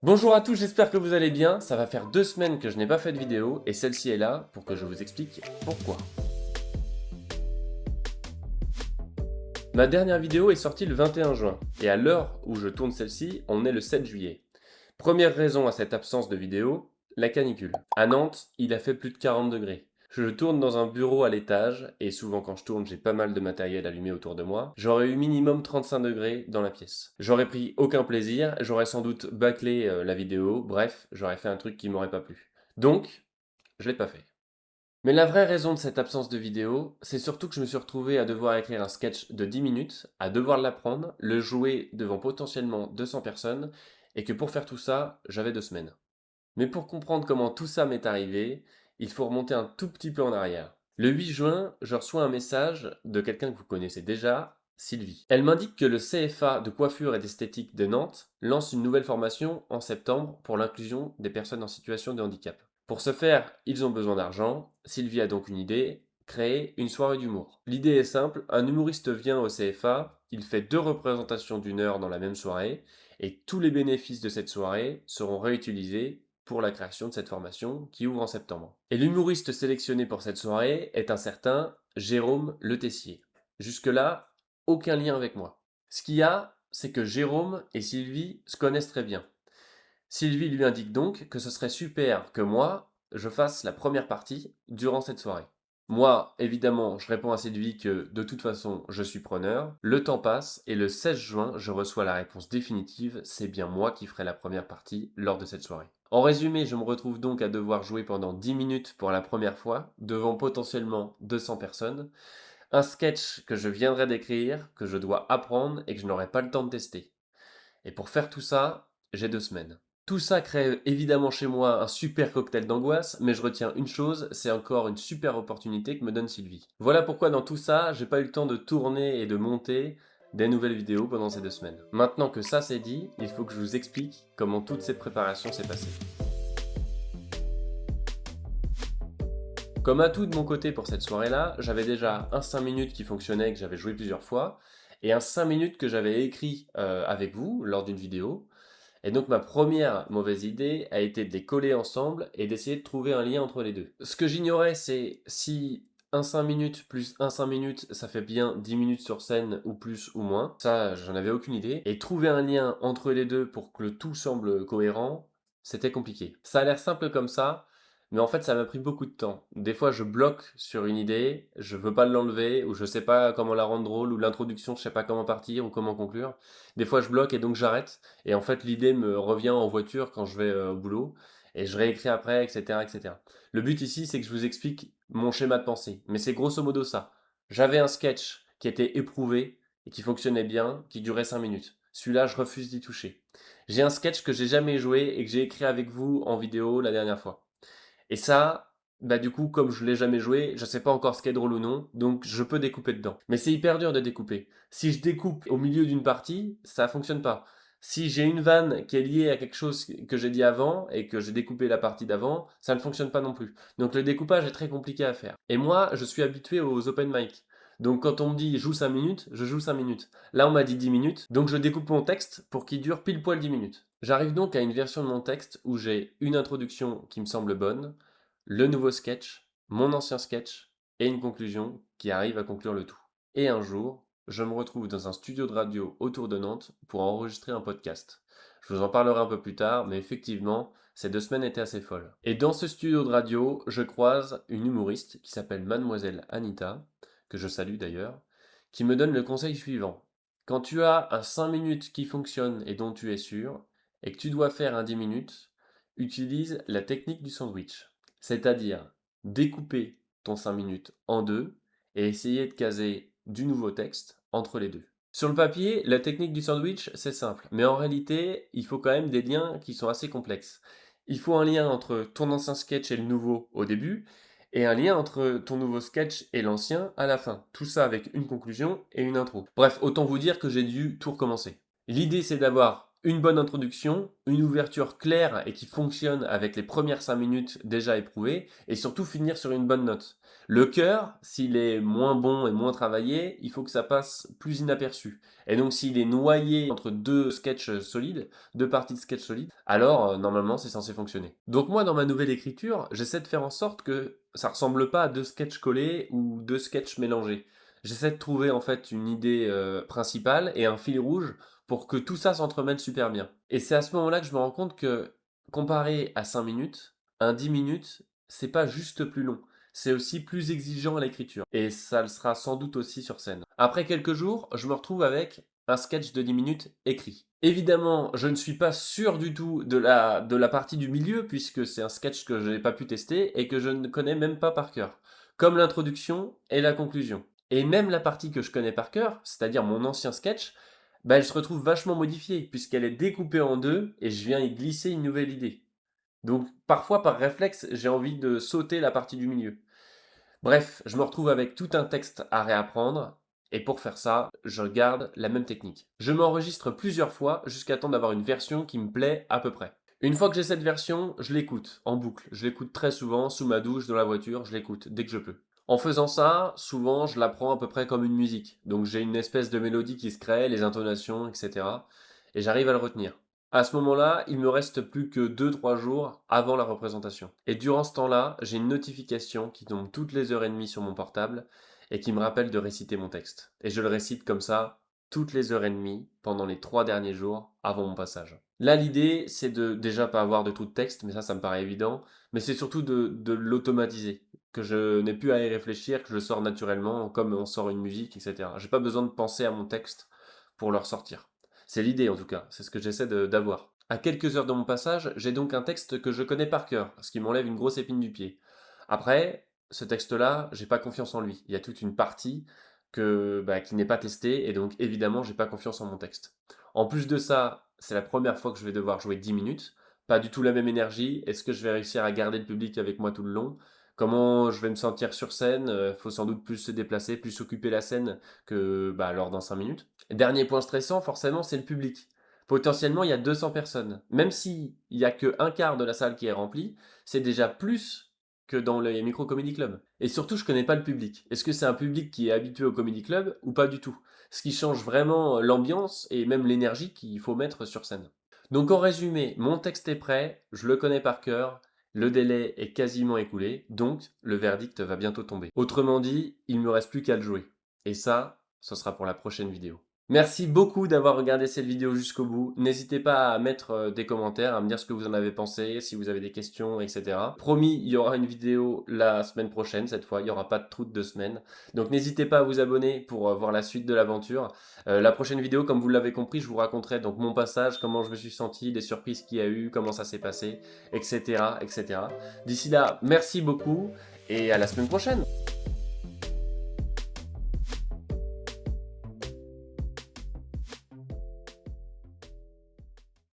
Bonjour à tous, j'espère que vous allez bien. Ça va faire 2 semaines que je n'ai pas fait de vidéo et celle-ci est là pour que je vous explique pourquoi. Ma dernière vidéo est sortie le 21 juin et à l'heure où je tourne celle-ci, on est le 7 juillet. Première raison à cette absence de vidéo, la canicule. À Nantes, il a fait plus de 40 degrés. Je tourne dans un bureau à l'étage et souvent quand je tourne, j'ai pas mal de matériel allumé autour de moi. J'aurais eu minimum 35 degrés dans la pièce. J'aurais pris aucun plaisir, j'aurais sans doute bâclé la vidéo, bref, j'aurais fait un truc qui m'aurait pas plu. Donc, je l'ai pas fait. Mais la vraie raison de cette absence de vidéo, c'est surtout que je me suis retrouvé à devoir écrire un sketch de 10 minutes, à devoir l'apprendre, le jouer devant potentiellement 200 personnes, et que pour faire tout ça, j'avais 2 semaines. Mais pour comprendre comment tout ça m'est arrivé, il faut remonter un tout petit peu en arrière. Le 8 juin, je reçois un message de quelqu'un que vous connaissez déjà, Sylvie. Elle m'indique que le CFA de coiffure et d'esthétique de Nantes lance une nouvelle formation en septembre pour l'inclusion des personnes en situation de handicap. Pour ce faire, ils ont besoin d'argent. Sylvie a donc une idée, créer une soirée d'humour. L'idée est simple, un humoriste vient au CFA, il fait 2 représentations d'1 heure dans la même soirée, et tous les bénéfices de cette soirée seront réutilisés pour la création de cette formation qui ouvre en septembre. Et l'humoriste sélectionné pour cette soirée est un certain Jérôme Le Tessier. Jusque-là, aucun lien avec moi. Ce qu'il y a, c'est que Jérôme et Sylvie se connaissent très bien. Sylvie lui indique donc que ce serait super que moi, je fasse la première partie durant cette soirée. Moi, évidemment, je réponds à Sylvie que de toute façon, je suis preneur. Le temps passe et le 16 juin, je reçois la réponse définitive, c'est bien moi qui ferai la première partie lors de cette soirée. En résumé, je me retrouve donc à devoir jouer pendant 10 minutes pour la première fois, devant potentiellement 200 personnes, un sketch que je viendrai d'écrire, que je dois apprendre et que je n'aurai pas le temps de tester. Et pour faire tout ça, j'ai 2 semaines. Tout ça crée évidemment chez moi un super cocktail d'angoisse, mais je retiens une chose, c'est encore une super opportunité que me donne Sylvie. Voilà pourquoi dans tout ça, j'ai pas eu le temps de tourner et de monter des nouvelles vidéos pendant ces 2 semaines. Maintenant que ça c'est dit, il faut que je vous explique comment toute cette préparation s'est passée. Comme atout de mon côté pour cette soirée-là, j'avais déjà un 5 minutes qui fonctionnait, que j'avais joué plusieurs fois, et un 5 minutes que j'avais écrit avec vous lors d'une vidéo. Et donc ma première mauvaise idée a été de les coller ensemble et d'essayer de trouver un lien entre les deux. Ce que j'ignorais, c'est si un 5 minutes plus un 5 minutes, ça fait bien 10 minutes sur scène ou plus ou moins. Ça, j'en avais aucune idée. Et trouver un lien entre les deux pour que le tout semble cohérent, c'était compliqué. Ça a l'air simple comme ça, mais en fait, ça m'a pris beaucoup de temps. Des fois, je bloque sur une idée, je veux pas l'enlever, ou je sais pas comment la rendre drôle, ou l'introduction, je sais pas comment partir, ou comment conclure. Des fois, je bloque et donc j'arrête. Et en fait, l'idée me revient en voiture quand je vais au boulot, et je réécris après, etc., etc. Le but ici, c'est que je vous explique mon schéma de pensée. Mais c'est grosso modo ça. J'avais un sketch qui était éprouvé, et qui fonctionnait bien, qui durait 5 minutes. Celui-là, je refuse d'y toucher. J'ai un sketch que j'ai jamais joué et que j'ai écrit avec vous en vidéo la dernière fois. Et ça, bah du coup, comme je l'ai jamais joué, je sais pas encore ce qui est drôle ou non, donc je peux découper dedans. Mais c'est hyper dur de découper. Si je découpe au milieu d'une partie, ça fonctionne pas. Si j'ai une vanne qui est liée à quelque chose que j'ai dit avant et que j'ai découpé la partie d'avant, ça ne fonctionne pas non plus. Donc le découpage est très compliqué à faire. Et moi, je suis habitué aux open mic. Donc quand on me dit joue 5 minutes, je joue 5 minutes. Là, on m'a dit 10 minutes, donc je découpe mon texte pour qu'il dure pile poil 10 minutes. J'arrive donc à une version de mon texte où j'ai une introduction qui me semble bonne, le nouveau sketch, mon ancien sketch et une conclusion qui arrive à conclure le tout. Et un jour, je me retrouve dans un studio de radio autour de Nantes pour enregistrer un podcast. Je vous en parlerai un peu plus tard, mais effectivement, ces 2 semaines étaient assez folles. Et dans ce studio de radio, je croise une humoriste qui s'appelle Mademoiselle Anita, que je salue d'ailleurs, qui me donne le conseil suivant. Quand tu as un 5 minutes qui fonctionne et dont tu es sûr, et que tu dois faire un 10 minutes, utilise la technique du sandwich. C'est-à-dire découper ton 5 minutes en deux et essayer de caser du nouveau texte entre les deux. Sur le papier, la technique du sandwich, c'est simple, mais en réalité, il faut quand même des liens qui sont assez complexes. Il faut un lien entre ton ancien sketch et le nouveau au début, et un lien entre ton nouveau sketch et l'ancien à la fin. Tout ça avec une conclusion et une intro. Bref, autant vous dire que j'ai dû tout recommencer. L'idée, c'est d'avoir une bonne introduction, une ouverture claire et qui fonctionne avec les premières 5 minutes déjà éprouvées, et surtout finir sur une bonne note. Le cœur, s'il est moins bon et moins travaillé, il faut que ça passe plus inaperçu. Et donc s'il est noyé entre deux sketchs solides, deux parties de sketch solides, alors normalement c'est censé fonctionner. Donc moi dans ma nouvelle écriture, j'essaie de faire en sorte que ça ressemble pas à deux sketchs collés ou deux sketchs mélangés. J'essaie de trouver en fait une idée principale et un fil rouge pour que tout ça s'entremêle super bien. Et c'est à ce moment-là que je me rends compte que, comparé à 5 minutes, un 10 minutes, c'est pas juste plus long, c'est aussi plus exigeant à l'écriture. Et ça le sera sans doute aussi sur scène. Après quelques jours, je me retrouve avec un sketch de 10 minutes écrit. Évidemment, je ne suis pas sûr du tout de la partie du milieu, puisque c'est un sketch que je n'ai pas pu tester et que je ne connais même pas par cœur, comme l'introduction et la conclusion. Et même la partie que je connais par cœur, c'est-à-dire mon ancien sketch, bah, elle se retrouve vachement modifiée, puisqu'elle est découpée en deux et je viens y glisser une nouvelle idée. Donc parfois par réflexe, j'ai envie de sauter la partie du milieu. Bref, je me retrouve avec tout un texte à réapprendre, et pour faire ça, je garde la même technique. Je m'enregistre plusieurs fois jusqu'à temps d'avoir une version qui me plaît à peu près. Une fois que j'ai cette version, je l'écoute en boucle. Je l'écoute très souvent, sous ma douche, dans la voiture, je l'écoute dès que je peux. En faisant ça, souvent, je l'apprends à peu près comme une musique. Donc j'ai une espèce de mélodie qui se crée, les intonations, etc. Et j'arrive à le retenir. À ce moment-là, il me reste plus que 2-3 jours avant la représentation. Et durant ce temps-là, j'ai une notification qui tombe toutes les heures et demie sur mon portable et qui me rappelle de réciter mon texte. Et je le récite comme ça toutes les heures et demie pendant les 3 derniers jours avant mon passage. Là, l'idée, c'est de déjà pas avoir de trou de texte, mais ça me paraît évident, mais c'est surtout de l'automatiser, que je n'ai plus à y réfléchir, que je le sors naturellement, comme on sort une musique, etc. J'ai pas besoin de penser à mon texte pour le ressortir. C'est l'idée en tout cas, c'est ce que j'essaie d'avoir. À quelques heures de mon passage, j'ai donc un texte que je connais par cœur, ce qui m'enlève une grosse épine du pied. Après, ce texte-là, j'ai pas confiance en lui. Il y a toute une partie qui n'est pas testée, et donc évidemment, j'ai pas confiance en mon texte. En plus de ça, c'est la première fois que je vais devoir jouer 10 minutes. Pas du tout la même énergie. Est-ce que je vais réussir à garder le public avec moi tout le long? Comment je vais me sentir sur scène? Faut sans doute plus se déplacer, plus occuper la scène que lors d'un 5 minutes. Dernier point stressant, forcément, c'est le public. Potentiellement, il y a 200 personnes. Même s'il n'y a que un quart de la salle qui est remplie, c'est déjà plus que dans les micro-comedy clubs. Et surtout, je connais pas le public. Est-ce que c'est un public qui est habitué au comedy club ou pas du tout? Ce qui change vraiment l'ambiance et même l'énergie qu'il faut mettre sur scène. Donc en résumé, mon texte est prêt, je le connais par cœur, le délai est quasiment écoulé, donc le verdict va bientôt tomber. Autrement dit, il me reste plus qu'à le jouer. Et ça, ce sera pour la prochaine vidéo. Merci beaucoup d'avoir regardé cette vidéo jusqu'au bout. N'hésitez pas à mettre des commentaires, à me dire ce que vous en avez pensé, si vous avez des questions, etc. Promis, il y aura une vidéo la semaine prochaine, cette fois, il n'y aura pas de trou de 2 semaines. Donc n'hésitez pas à vous abonner pour voir la suite de l'aventure. La prochaine vidéo, comme vous l'avez compris, je vous raconterai donc mon passage, comment je me suis senti, les surprises qu'il y a eu, comment ça s'est passé, etc. etc. D'ici là, merci beaucoup et à la semaine prochaine.